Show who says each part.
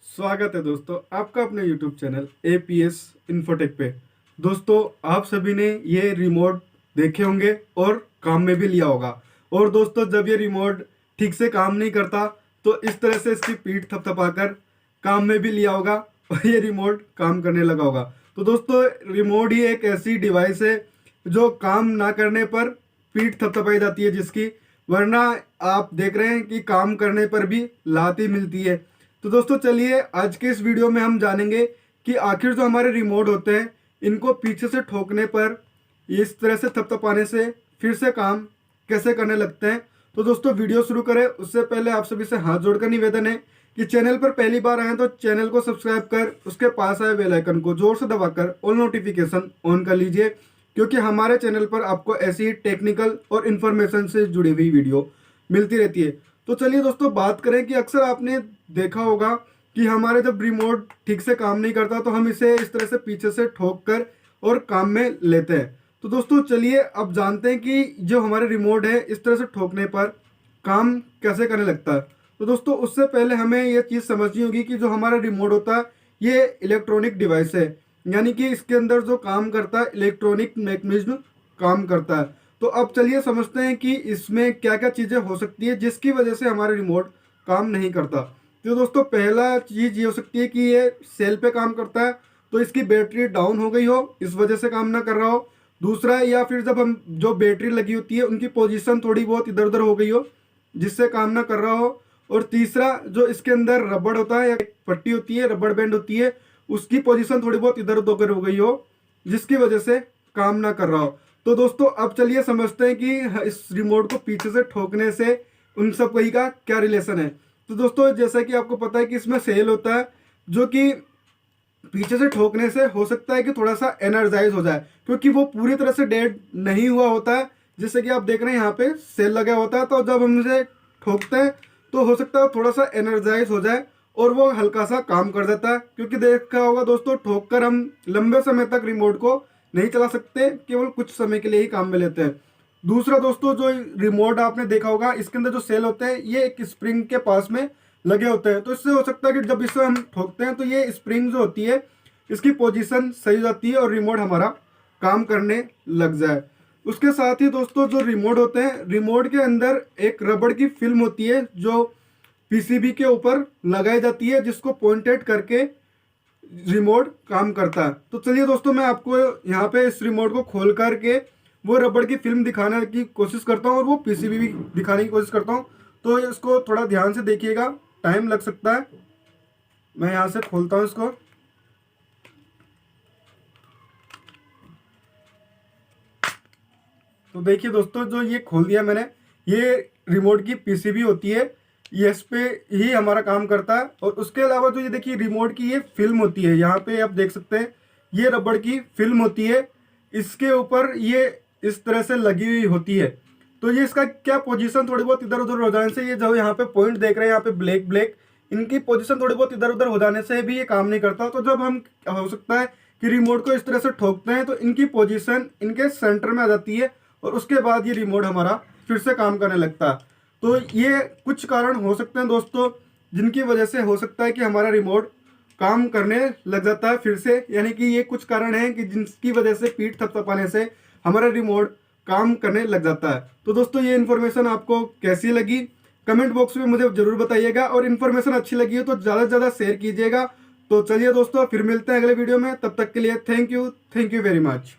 Speaker 1: स्वागत है दोस्तों आपका अपने YouTube चैनल APS इन्फोटेक पे। दोस्तों आप सभी ने ये रिमोट देखे होंगे और काम में भी लिया होगा। और दोस्तों जब ये रिमोट ठीक से काम नहीं करता तो इस तरह से इसकी पीठ थपथपाकर काम में भी लिया होगा और ये रिमोट काम करने लगा होगा। तो दोस्तों रिमोट ही एक ऐसी डिवाइस है जो काम ना करने पर पीठ थपथपाई जाती है जिसकी, वरना आप देख रहे हैं कि काम करने पर भी लात ही मिलती है। तो दोस्तों चलिए आज के इस वीडियो में हम जानेंगे कि आखिर जो हमारे रिमोट होते हैं इनको पीछे से ठोकने पर इस तरह से थपथपाने से फिर से काम कैसे करने लगते हैं। तो दोस्तों वीडियो शुरू करें उससे पहले आप सभी से हाथ जोड़कर निवेदन है कि चैनल पर पहली बार आए तो चैनल को सब्सक्राइब कर उसके पास आए बेल आइकन को जोर से दबाकर ऑल नोटिफिकेशन ऑन कर लीजिए, क्योंकि हमारे चैनल पर आपको ऐसी टेक्निकल और इन्फॉर्मेशन से जुड़ी हुई वीडियो मिलती रहती है। तो चलिए दोस्तों बात करें कि अक्सर आपने देखा होगा कि हमारे जब रिमोट ठीक से काम नहीं करता तो हम इसे इस तरह से पीछे से ठोक कर और काम में लेते हैं। तो दोस्तों चलिए अब जानते हैं कि जो हमारे रिमोट है इस तरह से ठोकने पर काम कैसे करने लगता है। तो दोस्तों उससे पहले हमें यह चीज़ समझनी होगी कि जो हमारा रिमोट होता है ये इलेक्ट्रॉनिक डिवाइस है, यानी कि इसके अंदर जो काम करता है इलेक्ट्रॉनिक मैकेनिज्म काम करता है। तो अब चलिए समझते हैं कि इसमें क्या क्या चीज़ें हो सकती है जिसकी वजह से हमारा रिमोट काम नहीं करता। तो दोस्तों पहला चीज़ ये हो सकती है कि ये सेल पे काम करता है, तो इसकी बैटरी डाउन हो गई हो इस वजह से काम ना कर रहा हो। दूसरा, या फिर जब हम जो बैटरी लगी होती है उनकी पोजीशन थोड़ी बहुत इधर उधर हो गई हो जिससे काम ना कर रहा हो। और तीसरा, जो इसके अंदर रबड़ होता है या पट्टी होती है, रबड़ बैंड होती है, उसकी पोजीशन थोड़ी बहुत इधर उधर हो गई हो जिसकी वजह से काम ना कर रहा हो। तो दोस्तों अब चलिए समझते हैं कि इस रिमोट को पीछे से ठोकने से उन सब कहीं का क्या रिलेशन है। तो दोस्तों जैसा कि आपको पता है कि इसमें सेल होता है जो कि पीछे से ठोकने से हो सकता है कि थोड़ा सा एनर्जाइज हो जाए, क्योंकि वो पूरी तरह से डेड नहीं हुआ होता है। जैसे कि आप देख रहे हैं यहाँ पे सेल लगा होता है, तो जब हम इसे ठोकते हैं तो हो सकता है थोड़ा सा एनर्जाइज हो जाए और वो हल्का सा काम कर देता है। क्योंकि देखा होगा दोस्तों ठोक कर हम लंबे समय तक रिमोट को नहीं चला सकते, केवल कुछ समय के लिए ही काम में लेते हैं। दूसरा दोस्तों, जो रिमोट आपने देखा होगा इसके अंदर जो सेल होते हैं ये एक स्प्रिंग के पास में लगे होते हैं। तो इससे हो सकता है कि जब इसे हम ठोकते हैं तो ये स्प्रिंग जो होती है इसकी पोजीशन सही हो जाती है और रिमोट हमारा काम करने लग जाए। उसके साथ ही दोस्तों जो रिमोट होते हैं, रिमोट के अंदर एक रबड़ की फिल्म होती है जो पीसीबी के ऊपर लगाई जाती है, जिसको पॉइंटेड करके रिमोट काम करता है। तो चलिए दोस्तों मैं आपको यहाँ पे इस रिमोट को खोल करके वो रबड़ की फिल्म दिखाने की कोशिश करता हूँ और वो पीसीबी भी दिखाने की कोशिश करता हूँ। तो इसको थोड़ा ध्यान से देखिएगा, टाइम लग सकता है। मैं यहाँ से खोलता हूँ इसको। तो देखिए दोस्तों जो ये खोल दिया मैंने, ये रिमोट की पीसीबी होती है, ये इस पे ही हमारा काम करता है। और उसके अलावा जो ये देखिए रिमोट की ये फिल्म होती है, यहाँ पे आप देख सकते हैं ये रबड़ की फिल्म होती है, इसके ऊपर ये इस तरह से लगी हुई होती है। तो ये इसका क्या पोजीशन थोड़ी बहुत इधर उधर हो जाने से, ये जो यहाँ पे पॉइंट देख रहे हैं यहाँ पे ब्लैक ब्लैक, इनकी पोजीशन थोड़ी बहुत इधर उधर हो जाने से भी ये काम नहीं करता। तो जब हम हो सकता है कि रिमोट को इस तरह से ठोकते हैं तो इनकी पोजीशन इनके सेंटर में आ जाती है और उसके बाद ये रिमोट हमारा फिर से काम करने लगता है। तो ये कुछ कारण हो सकते हैं दोस्तों जिनकी वजह से हो सकता है कि हमारा रिमोट काम करने लग जाता है फिर से, यानी कि ये कुछ कारण हैं कि जिनकी वजह से पीठ थपथपाने से हमारा रिमोट काम करने लग जाता है। तो दोस्तों ये इन्फॉर्मेशन आपको कैसी लगी कमेंट बॉक्स में मुझे जरूर बताइएगा, और इन्फॉर्मेशन अच्छी लगी हो तो ज़्यादा से ज़्यादा शेयर कीजिएगा। तो चलिए दोस्तों फिर मिलते हैं अगले वीडियो में, तब तक के लिए थैंक यू वेरी मच।